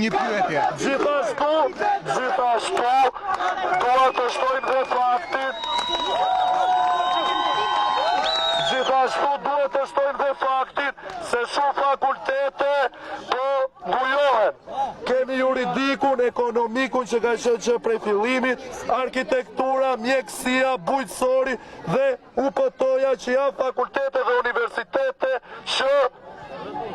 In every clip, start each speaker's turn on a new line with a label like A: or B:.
A: Një pyetje.
B: Gjithashtu, dua të shtojmë dhe faktin. Gjithashtu duhet të shtojmë dhe faktin se shumë fakultete po ngujohen. Kemi juridikun, ekonomikun që ka qenë që prej fillimit, arkitektura, mjekësia, bujqësori dhe UPT-ja që janë fakultete dhe universitete që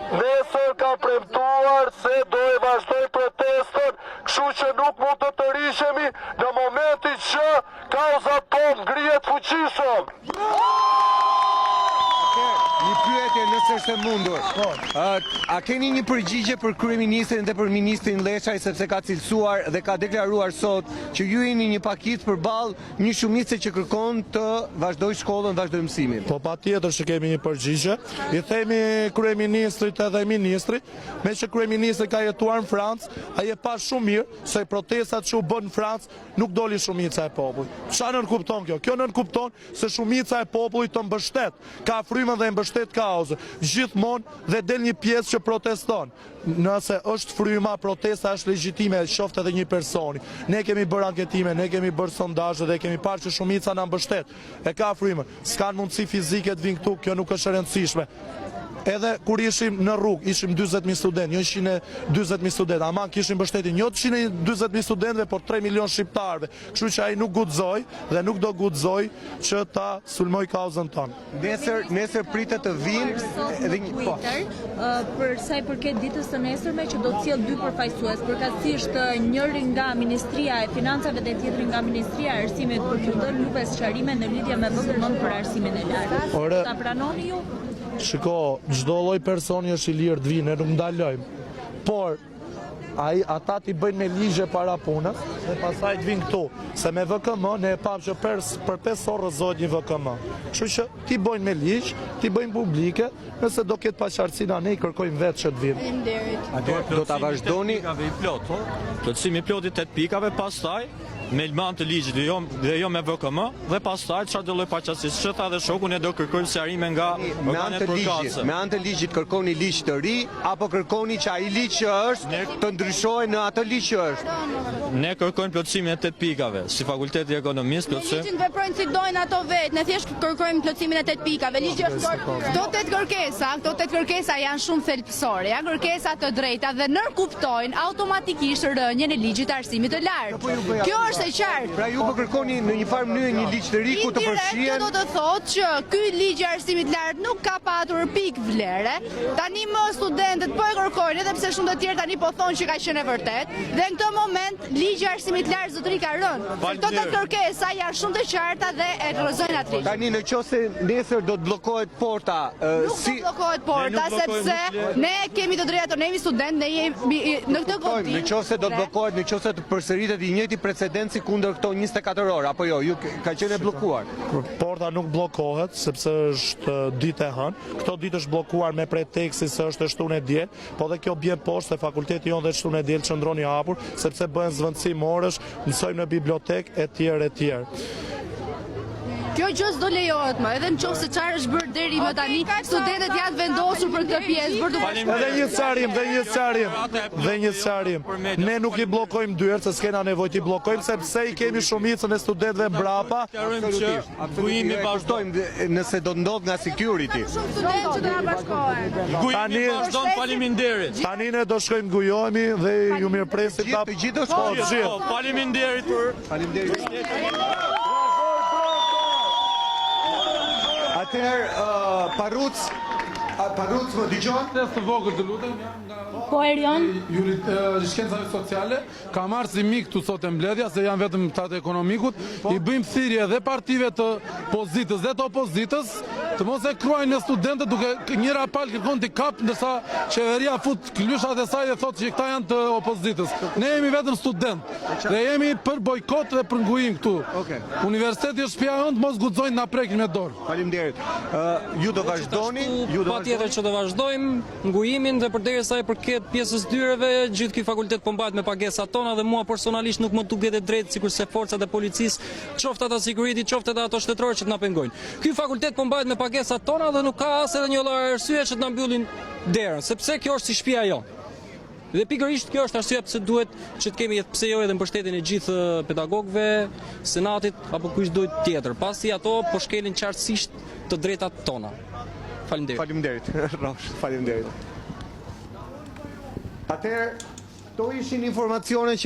B: nesër ka premtuar se do e vazhdoj protestën, kështu që nuk mund të rishemi në momentin që kauza tonë ngrihet fuqishëm.
A: Një pyetje nëse është e mundur. A keni një përgjigje për kryeministrin dhe për ministrin Leshaj sepse ka cilësuar dhe ka deklaruar sot që ju jeni një pakicë përballë një shumice që kërkon të vazhdoj shkollën, vazhdoj mësimin?
B: Po patjetër që kemi një përgjigje. I themi kryeministrit edhe ministrit, me që kryeministri ka jetuar në Francë, ai e pa shumë mirë se protestat që u bën në Francë nuk doli shumica e popullit. Çfarë nënkupton kjo? Kjo nënkupton se shumica e popullit të mbështet, ka frymën dhe mbështet kauzën, gjithmonë dhe del një pjesë që proteston. Nëse është fryma, protesta është legjitime, qoftë edhe një personi. Ne kemi bërë anketime, ne kemi bërë sondazhe dhe kemi parë që shumica na mbështet. E ka frymën, s'kan mundësi fizike të vinë këtu, kjo nuk është e rëndësishme. Edhe kur ishim në rrugë, ishim 40.000 studentë, jo 140.000 studentë, ama kishim mbështetjen jo 140.000 studentëve, por 3 milion shqiptarëve. Kështu që ai nuk guxoi dhe nuk do guxoj që ta sulmoj kauzën tonë.
A: Nesër pritet të vinë edhe një po.
C: Për sa i përket ditës së nesërme që do të sjell dy përfaqësues, përkatësisht njëri nga Ministria e Financave dhe tjetri nga Ministria e Arsimit për të dhënë juve sqarime në lidhje me VKM për arsimin e lartë. Ta pranoni ju?
B: Shiko, çdo lloj personi është i lirë të vinë, ne nuk ndalojmë. Por ata ti bëjnë me ligje para punës dhe pastaj të vinë këtu. Se me VKM ne e pam që për 5 orë rrëzohet një VKM. Kështu që ti bëjnë me ligj, ti bëjnë publike, nëse do ketë paqartësinë ne i kërkojmë vetë që të vinë.
A: Do ta vazhdoni
D: Plotësimi i plotit 8 pikave, pastaj me elman të ligjit dhe jo me VKM, dhe pastaj çfarë do lloj paqartësisë që tha dhe shoku, ne do kërkojmë sqarime nga organet përkatëse.
A: Me anë të ligjit kërkoni ligj të ri apo kërkoni që ai ligj që është të ndryshojë në atë ligj që është?
D: Ne kërkojmë plotësimin e 8 pikave, si Fakulteti i Ekonomisë, plotësim.
E: Ligjin veprojnë si dojnë ato vetë, ne thjesht kërkojmë plotësimin e 8 pikave. Ligji është këto 8 kërkesa janë shumë thelbësore, janë kërkesa të drejta dhe nënkuptojnë automatikisht rënien e ligjit të arsimit të lartë. Kjo është e qartë.
A: Pra ju po kërkoni në një farë mënyrë një ligj të ri ku të përfshihen.
E: Kjo do të thotë që ky ligj i arsimit të lartë nuk ka patur pikë vlere. Tani më studentët po e kërkojnë, edhe pse shumë të tjerë tani po thonë që ka qenë e vërtetë, dhe në këtë moment ligji i arsimit të lartë zotëri ka rënë. Këto të kërkesa janë shumë të qarta dhe e rrëzojnë atë ligj.
A: Tani nëse nesër do të bllokohet porta,
E: nuk do bllokohet porta sepse ne kemi të drejtat, ne jemi studentë, ne jemi në këtë godinë.
A: Nëse do të bllokohet, nëse të përsëritet i njëjti precedent si kundër këto 24 orë, apo jo, ju ka qenë e bllokuar?
B: Porta nuk bllokohet sepse është ditë e hënë. Këto ditë është bllokuar me preteksin se është e shtunë e diel, po dhe kjo bie poshtë se fakulteti jonë dhe shtunë e diel qëndron i hapur, sepse bëhen zvendësim orësh, mësojmë në bibliotekë etj etj.
E: Kjo gjë s'do lejohet më, edhe nëse çfarë është bërë deri më tani, studentët janë vendosur për këtë pjesë,
B: Dhe një sqarim. Ne nuk i bllokojmë dyert, se s'kena nevojë të i bllokojmë sepse i kemi shumicën e studentëve mbrapa.
D: Gujimi vazhdojmë
A: nëse do ndodh nga security.
E: Studentë që do na bashkohen.
D: Gujimi vazhdon, faleminderit.
B: Tani ne do shkojmë gujohemi dhe ju mirëpresim ta
A: Të gjithë do shkojnë.
D: Faleminderit.
A: Faleminderit. Atëherë, Paruc më dëgjon?
F: Të vogël të lutem,
C: Po Erion?
F: shkencave sociale, ka marrë si mik këtu sot e mbledhja, se janë vetëm tatë ekonomikut, i bëjmë thirrje dhe partive të pozitës dhe të opozitës të mos e kruajnë me studentët duke njëra palë kërkon t'i kap, ndërsa qeveria fut klyshat e saj dhe thotë që këta janë të opozitës. Ne jemi vetëm student dhe jemi për bojkot dhe për ngujim këtu.
A: Okej.
F: Universiteti është shtëpia ëndë, mos guxojnë na prekin me dorë.
A: Faleminderit. Ju do vazhdoni,
G: Patjetër që do vazhdojmë ngujimin dhe përderisa i përket pjesës dyreve, gjithë ky fakultet po mbahet me pagesat tona dhe mua personalisht nuk më duket e drejtë sikurse forcat e policisë, qoftë ata security, qoftë ata ato shtetërorë që të na pengojnë. Ky fakultet po mbahet me pagesat tona dhe nuk ka as edhe një lloj arsye që të na mbyllin derën, sepse kjo është si shtëpia jonë. Dhe pikërisht kjo është arsyeja pse duhet që të kemi pse jo edhe mbështetjen e gjithë pedagogëve, senatit apo kush duhet tjetër, pasi ato po shkelin qartësisht të drejtat tona. Faleminderit.
A: Faleminderit. Rrosh, faleminderit. Atëherë, këto ishin informacione që